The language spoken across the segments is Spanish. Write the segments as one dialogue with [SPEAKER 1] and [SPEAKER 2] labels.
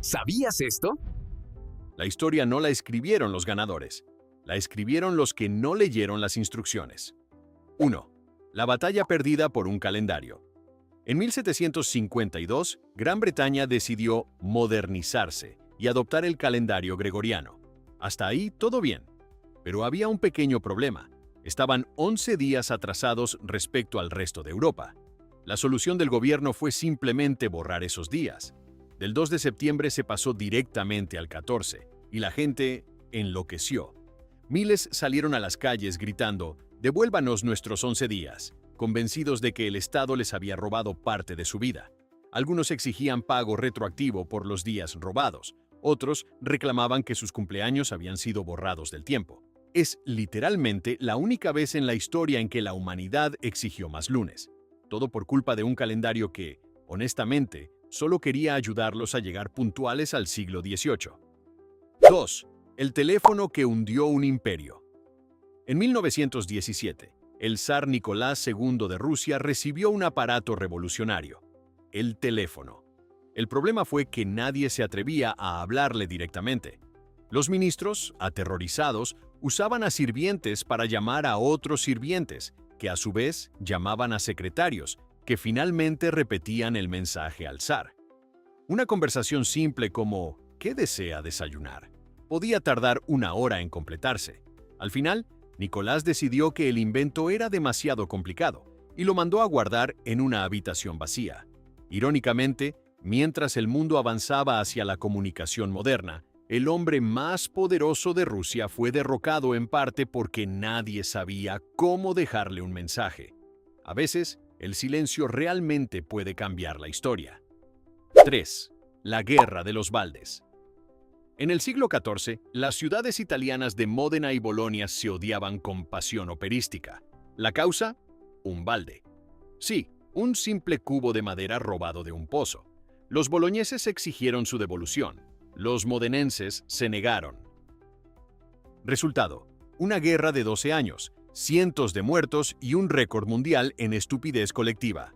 [SPEAKER 1] ¿Sabías esto?
[SPEAKER 2] La historia no la escribieron los ganadores, la escribieron los que no leyeron las instrucciones. 1. La batalla perdida por un calendario. En 1752, Gran Bretaña decidió modernizarse y adoptar el calendario gregoriano. Hasta ahí todo bien, pero había un pequeño problema. Estaban 11 días atrasados respecto al resto de Europa. La solución del gobierno fue simplemente borrar esos días. Del 2 de septiembre se pasó directamente al 14, y la gente enloqueció. Miles salieron a las calles gritando, «Devuélvanos nuestros 11 días», convencidos de que el Estado les había robado parte de su vida. Algunos exigían pago retroactivo por los días robados, otros reclamaban que sus cumpleaños habían sido borrados del tiempo. Es literalmente la única vez en la historia en que la humanidad exigió más lunes. Todo por culpa de un calendario que, honestamente, solo quería ayudarlos a llegar puntuales al siglo XVIII. 2. El teléfono que hundió un imperio. En 1917, el zar Nicolás II de Rusia recibió un aparato revolucionario, el teléfono. El problema fue que nadie se atrevía a hablarle directamente. Los ministros, aterrorizados, usaban a sirvientes para llamar a otros sirvientes, que a su vez llamaban a secretarios, que finalmente repetían el mensaje al zar. Una conversación simple como «¿Qué desea desayunar?», podía tardar una hora en completarse. Al final, Nicolás decidió que el invento era demasiado complicado y lo mandó a guardar en una habitación vacía. Irónicamente, mientras el mundo avanzaba hacia la comunicación moderna, el hombre más poderoso de Rusia fue derrocado en parte porque nadie sabía cómo dejarle un mensaje. A veces, el silencio realmente puede cambiar la historia. 3. La Guerra de los Baldes. En el siglo XIV, las ciudades italianas de Módena y Bolonia se odiaban con pasión operística. ¿La causa? Un balde. Sí, un simple cubo de madera robado de un pozo. Los boloñeses exigieron su devolución. Los modenenses se negaron. Resultado: una guerra de 12 años, cientos de muertos y un récord mundial en estupidez colectiva.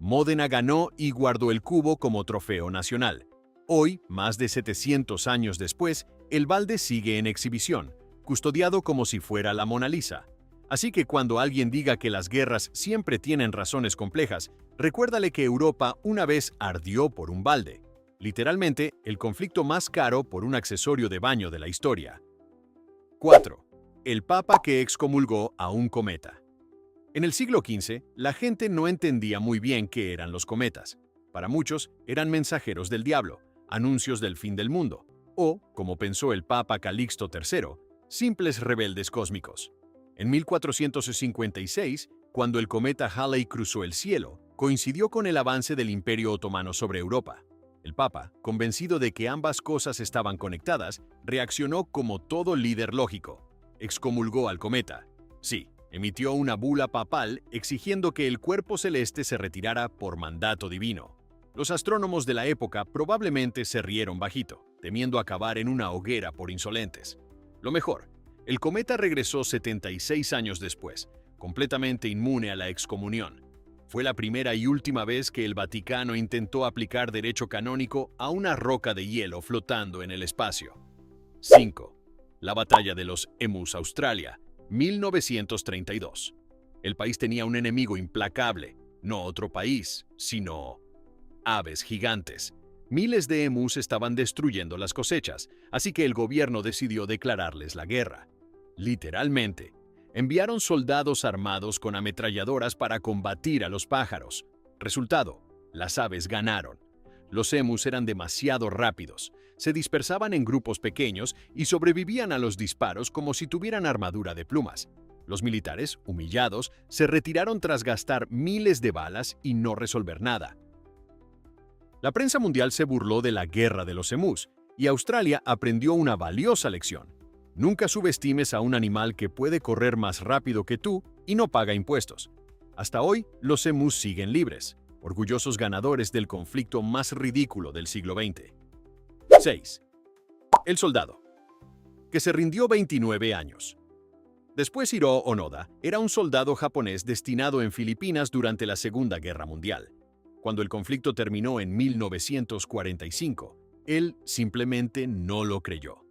[SPEAKER 2] Módena ganó y guardó el cubo como trofeo nacional. Hoy, más de 700 años después, el balde sigue en exhibición, custodiado como si fuera la Mona Lisa. Así que cuando alguien diga que las guerras siempre tienen razones complejas, recuérdale que Europa una vez ardió por un balde. Literalmente, el conflicto más caro por un accesorio de baño de la historia. 4. El Papa que excomulgó a un cometa. En el siglo XV, la gente no entendía muy bien qué eran los cometas. Para muchos, eran mensajeros del diablo, anuncios del fin del mundo, o, como pensó el Papa Calixto III, simples rebeldes cósmicos. En 1456, cuando el cometa Halley cruzó el cielo, coincidió con el avance del Imperio Otomano sobre Europa. El Papa, convencido de que ambas cosas estaban conectadas, reaccionó como todo líder lógico. Excomulgó al cometa. Sí, emitió una bula papal exigiendo que el cuerpo celeste se retirara por mandato divino. Los astrónomos de la época probablemente se rieron bajito, temiendo acabar en una hoguera por insolentes. Lo mejor, el cometa regresó 76 años después, completamente inmune a la excomunión. Fue la primera y última vez que el Vaticano intentó aplicar derecho canónico a una roca de hielo flotando en el espacio. 5. La batalla de los Emus Australia, 1932. El país tenía un enemigo implacable, no otro país, sino aves gigantes. Miles de emus estaban destruyendo las cosechas, así que el gobierno decidió declararles la guerra. Literalmente, enviaron soldados armados con ametralladoras para combatir a los pájaros. Resultado: las aves ganaron. Los emus eran demasiado rápidos, se dispersaban en grupos pequeños y sobrevivían a los disparos como si tuvieran armadura de plumas. Los militares, humillados, se retiraron tras gastar miles de balas y no resolver nada. La prensa mundial se burló de la guerra de los emus, y Australia aprendió una valiosa lección. Nunca subestimes a un animal que puede correr más rápido que tú y no paga impuestos. Hasta hoy, los emus siguen libres, orgullosos ganadores del conflicto más ridículo del siglo XX. 6. El soldado, que se rindió 29 años. Después Hiro Onoda era un soldado japonés destinado en Filipinas durante la Segunda Guerra Mundial. Cuando el conflicto terminó en 1945, Él simplemente no lo creyó.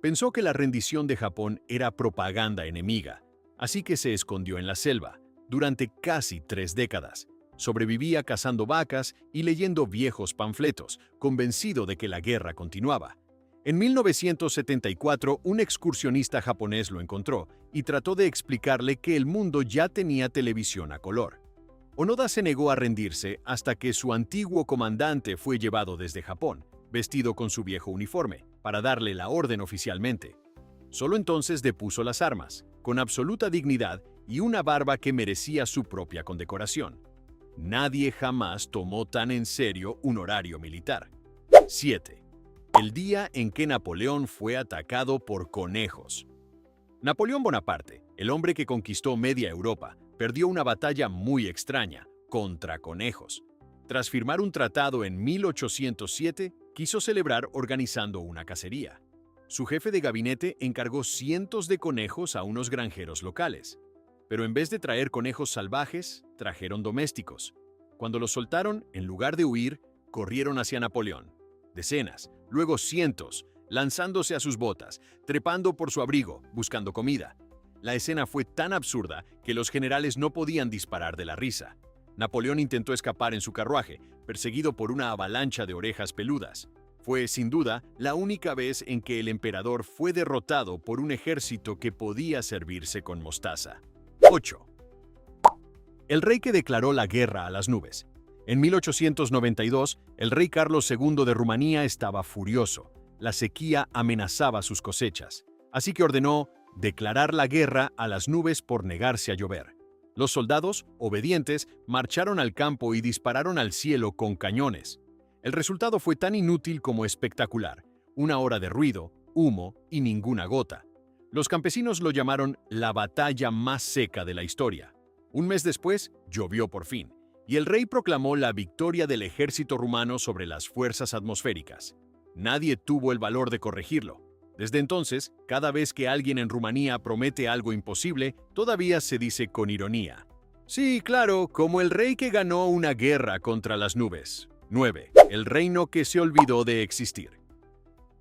[SPEAKER 2] Pensó que la rendición de Japón era propaganda enemiga, así que se escondió en la selva durante casi 3 décadas. Sobrevivía cazando vacas y leyendo viejos panfletos, convencido de que la guerra continuaba. En 1974, un excursionista japonés lo encontró y trató de explicarle que el mundo ya tenía televisión a color. Onoda se negó a rendirse hasta que su antiguo comandante fue llevado desde Japón, vestido con su viejo uniforme, para darle la orden oficialmente. Solo entonces depuso las armas, con absoluta dignidad y una barba que merecía su propia condecoración. Nadie jamás tomó tan en serio un horario militar. 7. El día en que Napoleón fue atacado por conejos. Napoleón Bonaparte, el hombre que conquistó media Europa, perdió una batalla muy extraña, contra conejos. Tras firmar un tratado en 1807, quiso celebrar organizando una cacería. Su jefe de gabinete encargó cientos de conejos a unos granjeros locales. Pero en vez de traer conejos salvajes, trajeron domésticos. Cuando los soltaron, en lugar de huir, corrieron hacia Napoleón. Decenas, luego cientos, lanzándose a sus botas, trepando por su abrigo, buscando comida. La escena fue tan absurda que los generales no podían disparar de la risa. Napoleón intentó escapar en su carruaje, perseguido por una avalancha de orejas peludas. Fue, sin duda, la única vez en que el emperador fue derrotado por un ejército que podía servirse con mostaza. 8. El rey que declaró la guerra a las nubes. En 1892, el rey Carlos II de Rumanía estaba furioso. La sequía amenazaba sus cosechas, así que ordenó declarar la guerra a las nubes por negarse a llover. Los soldados, obedientes, marcharon al campo y dispararon al cielo con cañones. El resultado fue tan inútil como espectacular: 1 hora de ruido, humo y ninguna gota. Los campesinos lo llamaron la batalla más seca de la historia. Un mes después, llovió por fin, y el rey proclamó la victoria del ejército rumano sobre las fuerzas atmosféricas. Nadie tuvo el valor de corregirlo. Desde entonces, cada vez que alguien en Rumanía promete algo imposible, todavía se dice con ironía: sí, claro, como el rey que ganó una guerra contra las nubes. 9. El reino que se olvidó de existir.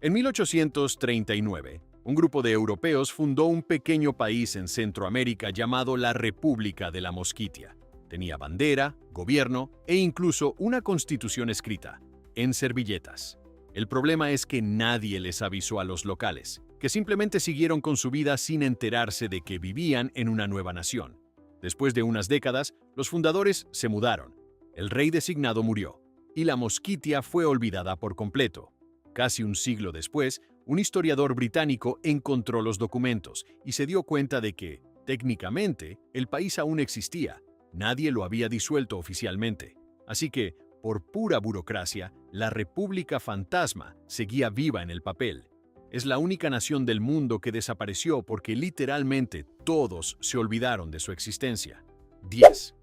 [SPEAKER 2] En 1839, un grupo de europeos fundó un pequeño país en Centroamérica llamado la República de la Mosquitia. Tenía bandera, gobierno e incluso una constitución escrita, en servilletas. El problema es que nadie les avisó a los locales, que simplemente siguieron con su vida sin enterarse de que vivían en una nueva nación. Después de unas décadas, los fundadores se mudaron. El rey designado murió, y la Mosquitia fue olvidada por completo. Casi un siglo después, un historiador británico encontró los documentos y se dio cuenta de que, técnicamente, el país aún existía. Nadie lo había disuelto oficialmente. Así que, por pura burocracia, la República Fantasma seguía viva en el papel. Es la única nación del mundo que desapareció porque literalmente todos se olvidaron de su existencia. 10.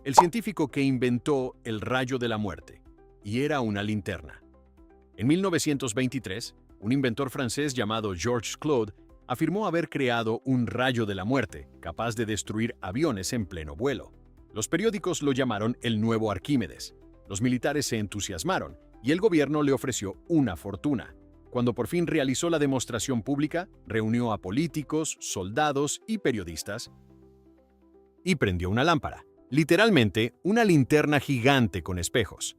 [SPEAKER 2] El científico que inventó el rayo de la muerte, y era una linterna. En 1923, un inventor francés llamado Georges Claude afirmó haber creado un rayo de la muerte capaz de destruir aviones en pleno vuelo. Los periódicos lo llamaron el nuevo Arquímedes. Los militares se entusiasmaron y el gobierno le ofreció una fortuna. Cuando por fin realizó la demostración pública, reunió a políticos, soldados y periodistas y prendió una lámpara, literalmente una linterna gigante con espejos.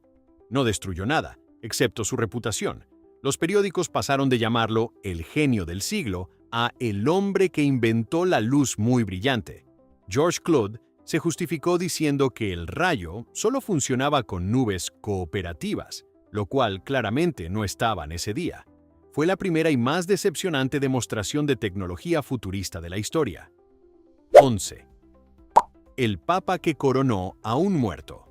[SPEAKER 2] No destruyó nada, excepto su reputación. Los periódicos pasaron de llamarlo el genio del siglo a el hombre que inventó la luz muy brillante. Georges Claude se justificó diciendo que el rayo solo funcionaba con nubes cooperativas, lo cual claramente no estaba en ese día. Fue la primera y más decepcionante demostración de tecnología futurista de la historia. 11. El Papa que coronó a un muerto.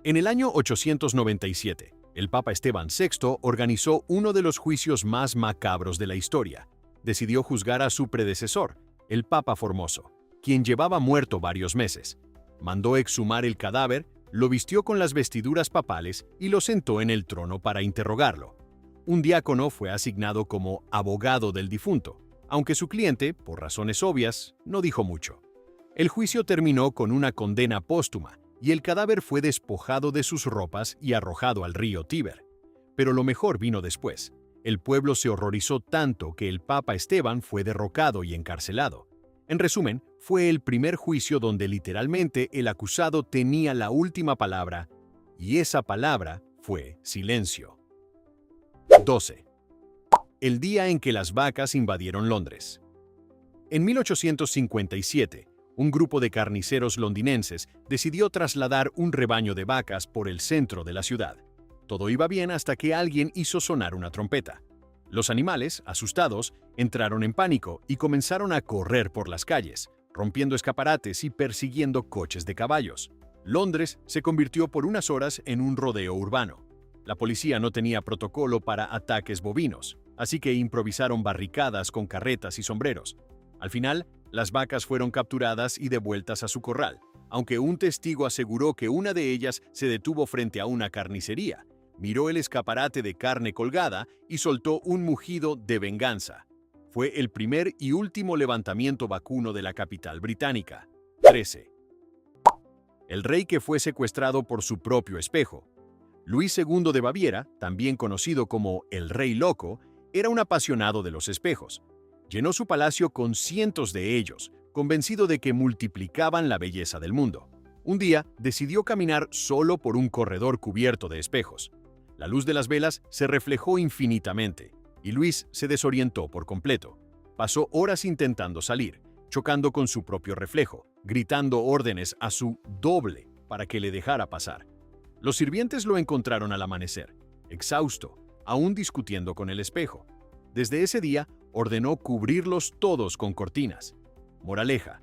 [SPEAKER 2] En el año 897, el Papa Esteban VI organizó uno de los juicios más macabros de la historia. Decidió juzgar a su predecesor, el Papa Formoso, quien llevaba muerto varios meses. Mandó exhumar el cadáver, lo vistió con las vestiduras papales y lo sentó en el trono para interrogarlo. Un diácono fue asignado como abogado del difunto, aunque su cliente, por razones obvias, no dijo mucho. El juicio terminó con una condena póstuma y el cadáver fue despojado de sus ropas y arrojado al río Tíber. Pero lo mejor vino después. El pueblo se horrorizó tanto que el Papa Esteban fue derrocado y encarcelado. En resumen, fue el primer juicio donde literalmente el acusado tenía la última palabra, y esa palabra fue silencio. 12. El día en que las vacas invadieron Londres. En 1857, un grupo de carniceros londinenses decidió trasladar un rebaño de vacas por el centro de la ciudad. Todo iba bien hasta que alguien hizo sonar una trompeta. Los animales, asustados, entraron en pánico y comenzaron a correr por las calles, rompiendo escaparates y persiguiendo coches de caballos. Londres se convirtió por unas horas en un rodeo urbano. La policía no tenía protocolo para ataques bovinos, así que improvisaron barricadas con carretas y sombreros. Al final, las vacas fueron capturadas y devueltas a su corral, aunque un testigo aseguró que una de ellas se detuvo frente a una carnicería, miró el escaparate de carne colgada y soltó un mugido de venganza. Fue el primer y último levantamiento vacuno de la capital británica. 13. El rey que fue secuestrado por su propio espejo. Luis II de Baviera, también conocido como el Rey Loco, era un apasionado de los espejos. Llenó su palacio con cientos de ellos, convencido de que multiplicaban la belleza del mundo. Un día decidió caminar solo por un corredor cubierto de espejos. La luz de las velas se reflejó infinitamente, y Luis se desorientó por completo. Pasó horas intentando salir, chocando con su propio reflejo, gritando órdenes a su doble para que le dejara pasar. Los sirvientes lo encontraron al amanecer, exhausto, aún discutiendo con el espejo. Desde ese día, ordenó cubrirlos todos con cortinas. Moraleja: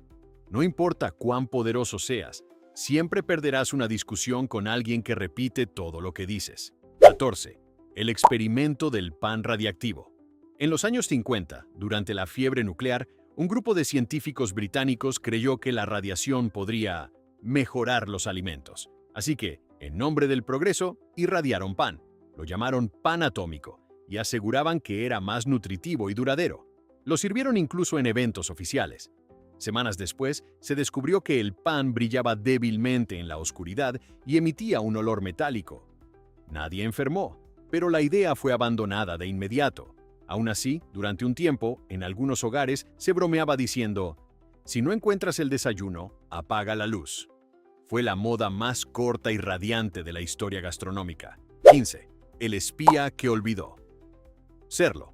[SPEAKER 2] no importa cuán poderoso seas, siempre perderás una discusión con alguien que repite todo lo que dices. 14. El experimento del pan radiactivo. En los años 50, durante la fiebre nuclear, un grupo de científicos británicos creyó que la radiación podría mejorar los alimentos. Así que, en nombre del progreso, irradiaron pan. Lo llamaron pan atómico y aseguraban que era más nutritivo y duradero. Lo sirvieron incluso en eventos oficiales. Semanas después, se descubrió que el pan brillaba débilmente en la oscuridad y emitía un olor metálico. Nadie enfermó, pero la idea fue abandonada de inmediato. Aún así, durante un tiempo, en algunos hogares se bromeaba diciendo: si no encuentras el desayuno, apaga la luz. Fue la moda más corta y radiante de la historia gastronómica. 15. El espía que olvidó. Serlo.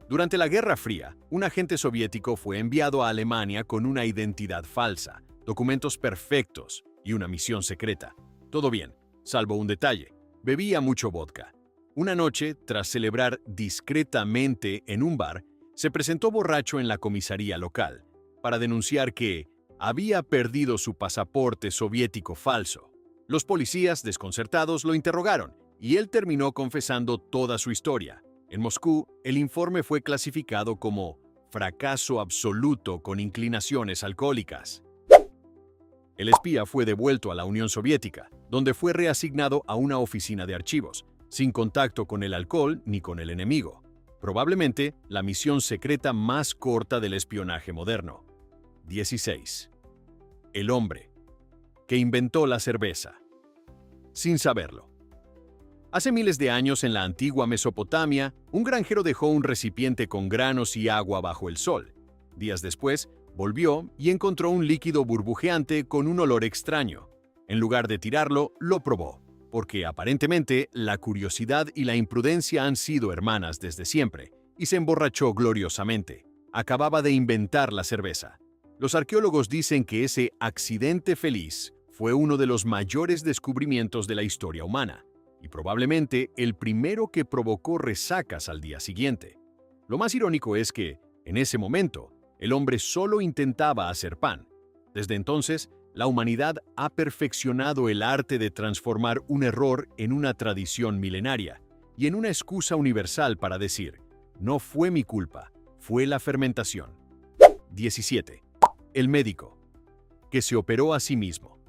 [SPEAKER 2] Durante la Guerra Fría, un agente soviético fue enviado a Alemania con una identidad falsa, documentos perfectos y una misión secreta. Todo bien, salvo un detalle: bebía mucho vodka. Una noche, tras celebrar discretamente en un bar, se presentó borracho en la comisaría local para denunciar que había perdido su pasaporte soviético falso. Los policías, desconcertados, lo interrogaron y él terminó confesando toda su historia. En Moscú, el informe fue clasificado como fracaso absoluto con inclinaciones alcohólicas. El espía fue devuelto a la Unión Soviética, donde fue reasignado a una oficina de archivos, sin contacto con el alcohol ni con el enemigo. Probablemente la misión secreta más corta del espionaje moderno. 16. El hombre que inventó la cerveza. Sin saberlo. Hace miles de años en la antigua Mesopotamia, un granjero dejó un recipiente con granos y agua bajo el sol. Días después, volvió y encontró un líquido burbujeante con un olor extraño. En lugar de tirarlo, lo probó, porque aparentemente la curiosidad y la imprudencia han sido hermanas desde siempre, y se emborrachó gloriosamente. Acababa de inventar la cerveza. Los arqueólogos dicen que ese accidente feliz fue uno de los mayores descubrimientos de la historia humana, y probablemente el primero que provocó resacas al día siguiente. Lo más irónico es que, en ese momento, el hombre solo intentaba hacer pan. Desde entonces, la humanidad ha perfeccionado el arte de transformar un error en una tradición milenaria y en una excusa universal para decir: no fue mi culpa, fue la fermentación. 17. El médico que se operó a sí mismo.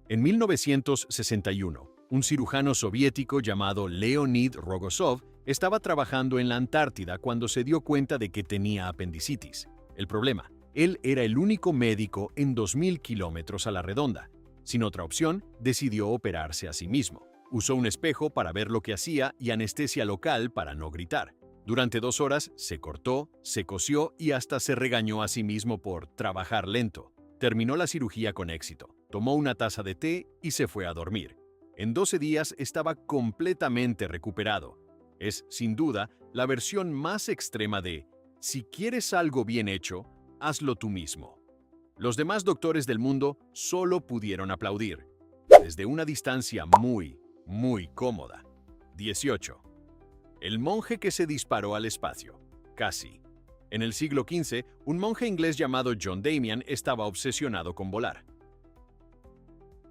[SPEAKER 2] En 1961, un cirujano soviético llamado Leonid Rogozov estaba trabajando en la Antártida cuando se dio cuenta de que tenía apendicitis. El problema: él era el único médico en 2.000 kilómetros a la redonda. Sin otra opción, decidió operarse a sí mismo. Usó un espejo para ver lo que hacía y anestesia local para no gritar. Durante 2 horas se cortó, se cosió y hasta se regañó a sí mismo por trabajar lento. Terminó la cirugía con éxito, tomó una taza de té y se fue a dormir. En 12 días estaba completamente recuperado. Es, sin duda, la versión más extrema de si quieres algo bien hecho, hazlo tú mismo. Los demás doctores del mundo solo pudieron aplaudir, desde una distancia muy cómoda. 18. El monje que se disparó al espacio. Casi. En el siglo XV, un monje inglés llamado John Damian estaba obsesionado con volar.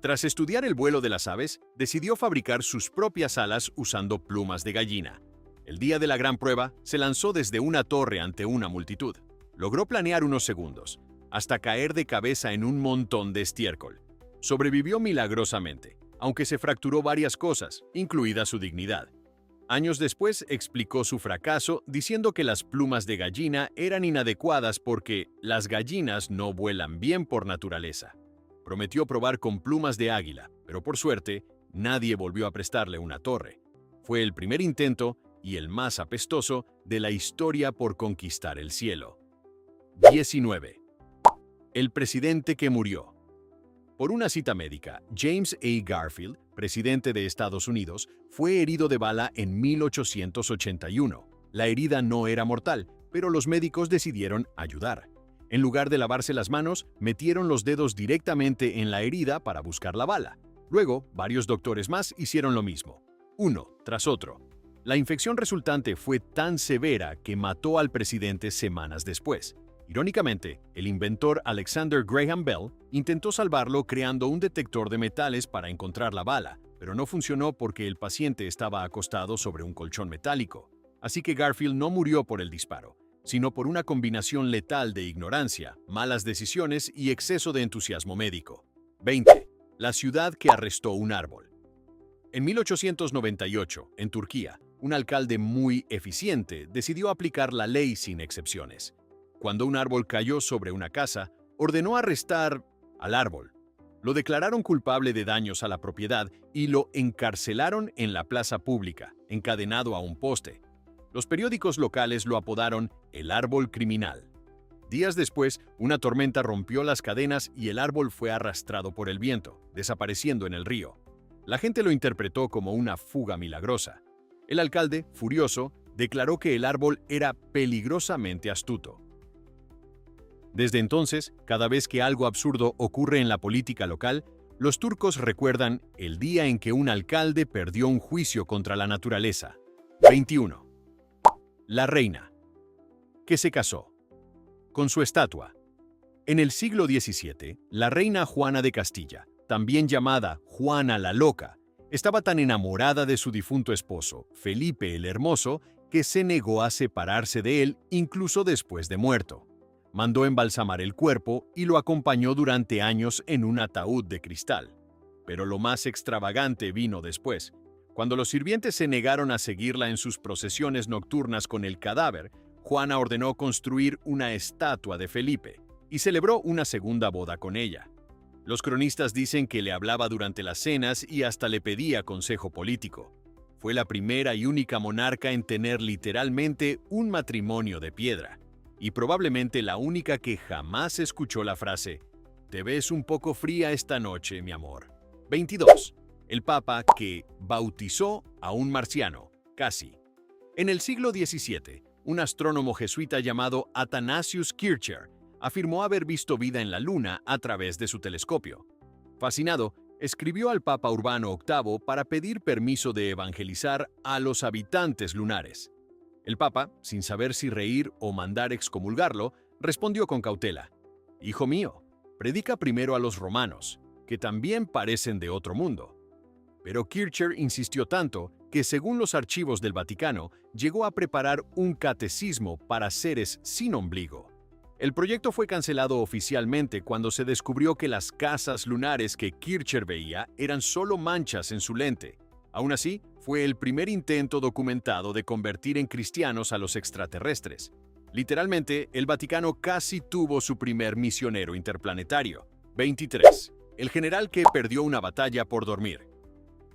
[SPEAKER 2] Tras estudiar el vuelo de las aves, decidió fabricar sus propias alas usando plumas de gallina. El día de la gran prueba, se lanzó desde una torre ante una multitud. Logró planear unos segundos, hasta caer de cabeza en un montón de estiércol. Sobrevivió milagrosamente, aunque se fracturó varias cosas, incluida su dignidad. Años después explicó su fracaso diciendo que las plumas de gallina eran inadecuadas porque las gallinas no vuelan bien por naturaleza. Prometió probar con plumas de águila, pero por suerte, nadie volvió a prestarle una torre. Fue el primer intento, y el más apestoso, de la historia por conquistar el cielo. 19. El presidente que murió. Por una cita médica, James A. Garfield, presidente de Estados Unidos, fue herido de bala en 1881. La herida no era mortal, pero los médicos decidieron ayudar. En lugar de lavarse las manos, metieron los dedos directamente en la herida para buscar la bala. Luego, varios doctores más hicieron lo mismo, uno tras otro. La infección resultante fue tan severa que mató al presidente semanas después. Irónicamente, el inventor Alexander Graham Bell intentó salvarlo creando un detector de metales para encontrar la bala, pero no funcionó porque el paciente estaba acostado sobre un colchón metálico. Así que Garfield no murió por el disparo, sino por una combinación letal de ignorancia, malas decisiones y exceso de entusiasmo médico. 20. La ciudad que arrestó un árbol. En 1898, en Turquía, un alcalde muy eficiente decidió aplicar la ley sin excepciones. Cuando un árbol cayó sobre una casa, ordenó arrestar al árbol. Lo declararon culpable de daños a la propiedad y lo encarcelaron en la plaza pública, encadenado a un poste. Los periódicos locales lo apodaron el árbol criminal. Días después, una tormenta rompió las cadenas y el árbol fue arrastrado por el viento, desapareciendo en el río. La gente lo interpretó como una fuga milagrosa. El alcalde, furioso, declaró que el árbol era peligrosamente astuto. Desde entonces, cada vez que algo absurdo ocurre en la política local, los turcos recuerdan el día en que un alcalde perdió un juicio contra la naturaleza. 21. La reina, que se casó con su estatua. En el siglo XVII, la reina Juana de Castilla, también llamada Juana la Loca, estaba tan enamorada de su difunto esposo, Felipe el Hermoso, que se negó a separarse de él incluso después de muerto. Mandó embalsamar el cuerpo y lo acompañó durante años en un ataúd de cristal. Pero lo más extravagante vino después. Cuando los sirvientes se negaron a seguirla en sus procesiones nocturnas con el cadáver, Juana ordenó construir una estatua de Felipe y celebró una segunda boda con ella. Los cronistas dicen que le hablaba durante las cenas y hasta le pedía consejo político. Fue la primera y única monarca en tener literalmente un matrimonio de piedra, y probablemente la única que jamás escuchó la frase «Te ves un poco fría esta noche, mi amor». 22. El Papa que bautizó a un marciano, casi. En el siglo XVII, un astrónomo jesuita llamado Athanasius Kircher afirmó haber visto vida en la Luna a través de su telescopio. Fascinado, escribió al Papa Urbano VIII para pedir permiso de evangelizar a los habitantes lunares. El Papa, sin saber si reír o mandar excomulgarlo, respondió con cautela: «Hijo mío, predica primero a los romanos, que también parecen de otro mundo». Pero Kircher insistió tanto que, según los archivos del Vaticano, llegó a preparar un catecismo para seres sin ombligo. El proyecto fue cancelado oficialmente cuando se descubrió que las casas lunares que Kircher veía eran solo manchas en su lente. Aún así, fue el primer intento documentado de convertir en cristianos a los extraterrestres. Literalmente, el Vaticano casi tuvo su primer misionero interplanetario. 23. El general que perdió una batalla por dormir.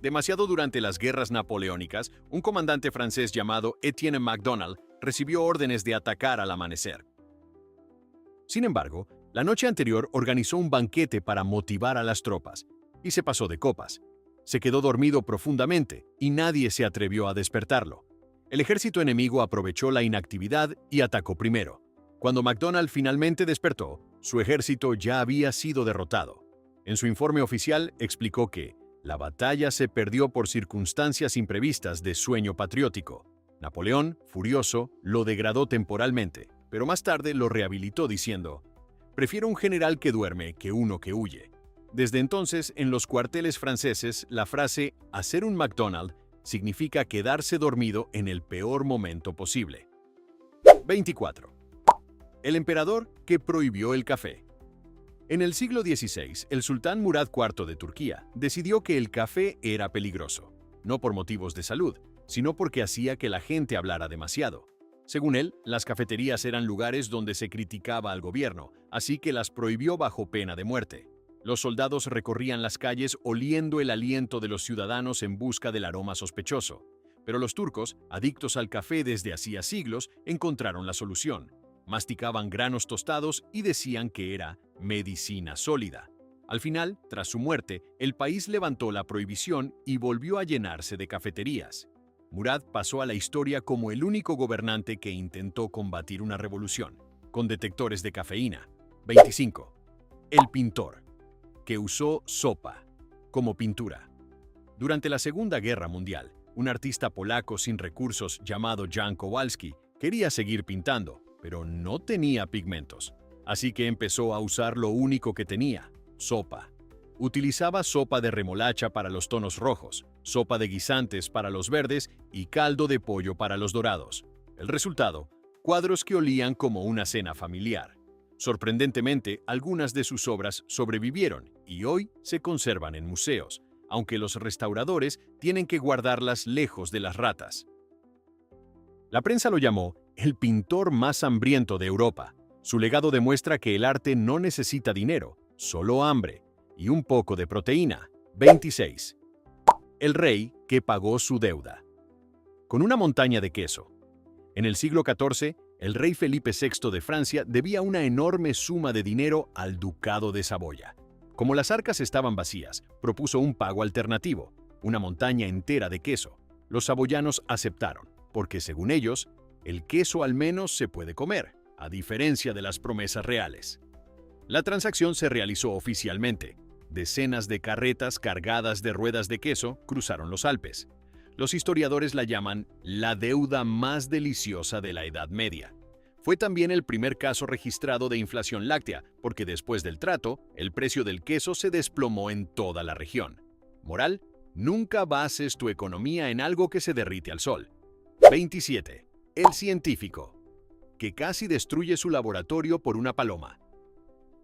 [SPEAKER 2] Demasiado durante las guerras napoleónicas, un comandante francés llamado Etienne MacDonald recibió órdenes de atacar al amanecer. Sin embargo, la noche anterior organizó un banquete para motivar a las tropas y se pasó de copas. Se quedó dormido profundamente y nadie se atrevió a despertarlo. El ejército enemigo aprovechó la inactividad y atacó primero. Cuando MacDonald finalmente despertó, su ejército ya había sido derrotado. En su informe oficial explicó que la batalla se perdió por circunstancias imprevistas de sueño patriótico. Napoleón, furioso, lo degradó temporalmente, pero más tarde lo rehabilitó diciendo: «Prefiero un general que duerme que uno que huye». Desde entonces, en los cuarteles franceses, la frase «hacer un MacDonald» significa quedarse dormido en el peor momento posible. 24. El emperador que prohibió el café. En el siglo XVI, el sultán Murad IV de Turquía decidió que el café era peligroso, no por motivos de salud, sino porque hacía que la gente hablara demasiado. Según él, las cafeterías eran lugares donde se criticaba al gobierno, así que las prohibió bajo pena de muerte. Los soldados recorrían las calles oliendo el aliento de los ciudadanos en busca del aroma sospechoso. Pero los turcos, adictos al café desde hacía siglos, encontraron la solución. Masticaban granos tostados y decían que era medicina sólida. Al final, tras su muerte, el país levantó la prohibición y volvió a llenarse de cafeterías. Murad pasó a la historia como el único gobernante que intentó combatir una revolución, con detectores de cafeína. 25. El pintor, que usó sopa como pintura. Durante la Segunda Guerra Mundial, un artista polaco sin recursos llamado Jan Kowalski quería seguir pintando, pero no tenía pigmentos. Así que empezó a usar lo único que tenía: sopa. Utilizaba sopa de remolacha para los tonos rojos, sopa de guisantes para los verdes y caldo de pollo para los dorados. El resultado: cuadros que olían como una cena familiar. Sorprendentemente, algunas de sus obras sobrevivieron y hoy se conservan en museos, aunque los restauradores tienen que guardarlas lejos de las ratas. La prensa lo llamó el pintor más hambriento de Europa. Su legado demuestra que el arte no necesita dinero, solo hambre y un poco de proteína. 26. El rey que pagó su deuda. Con una montaña de queso. En el siglo XIV, el rey Felipe VI de Francia debía una enorme suma de dinero al ducado de Saboya. Como las arcas estaban vacías, propuso un pago alternativo, una montaña entera de queso. Los saboyanos aceptaron, porque según ellos, el queso al menos se puede comer, a diferencia de las promesas reales. La transacción se realizó oficialmente. Decenas de carretas cargadas de ruedas de queso cruzaron los Alpes. Los historiadores la llaman la deuda más deliciosa de la Edad Media. Fue también el primer caso registrado de inflación láctea, porque después del trato, el precio del queso se desplomó en toda la región. Moral: nunca bases tu economía en algo que se derrite al sol. 27. El científico, que casi destruye su laboratorio por una paloma.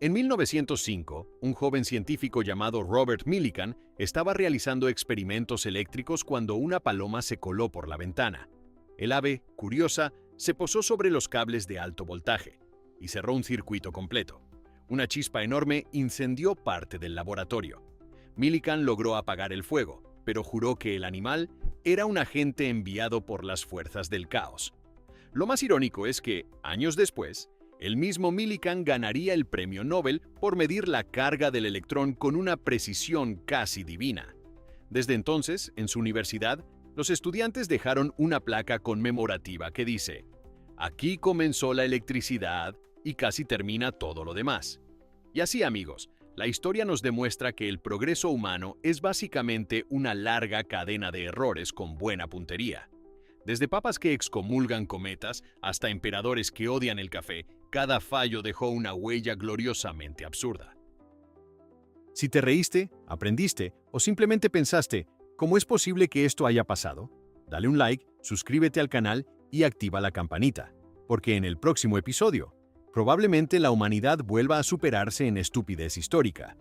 [SPEAKER 2] En 1905, un joven científico llamado Robert Millikan estaba realizando experimentos eléctricos cuando una paloma se coló por la ventana. El ave, curiosa, se posó sobre los cables de alto voltaje y cerró un circuito completo. Una chispa enorme incendió parte del laboratorio. Millikan logró apagar el fuego, pero juró que el animal era un agente enviado por las fuerzas del caos. Lo más irónico es que, años después, el mismo Millikan ganaría el premio Nobel por medir la carga del electrón con una precisión casi divina. Desde entonces, en su universidad, los estudiantes dejaron una placa conmemorativa que dice: «Aquí comenzó la electricidad y casi termina todo lo demás». Y así, amigos, la historia nos demuestra que el progreso humano es básicamente una larga cadena de errores con buena puntería. Desde papas que excomulgan cometas hasta emperadores que odian el café, cada fallo dejó una huella gloriosamente absurda. Si te reíste, aprendiste o simplemente pensaste, ¿cómo es posible que esto haya pasado? Dale un like, suscríbete al canal y activa la campanita, porque en el próximo episodio, probablemente la humanidad vuelva a superarse en estupidez histórica.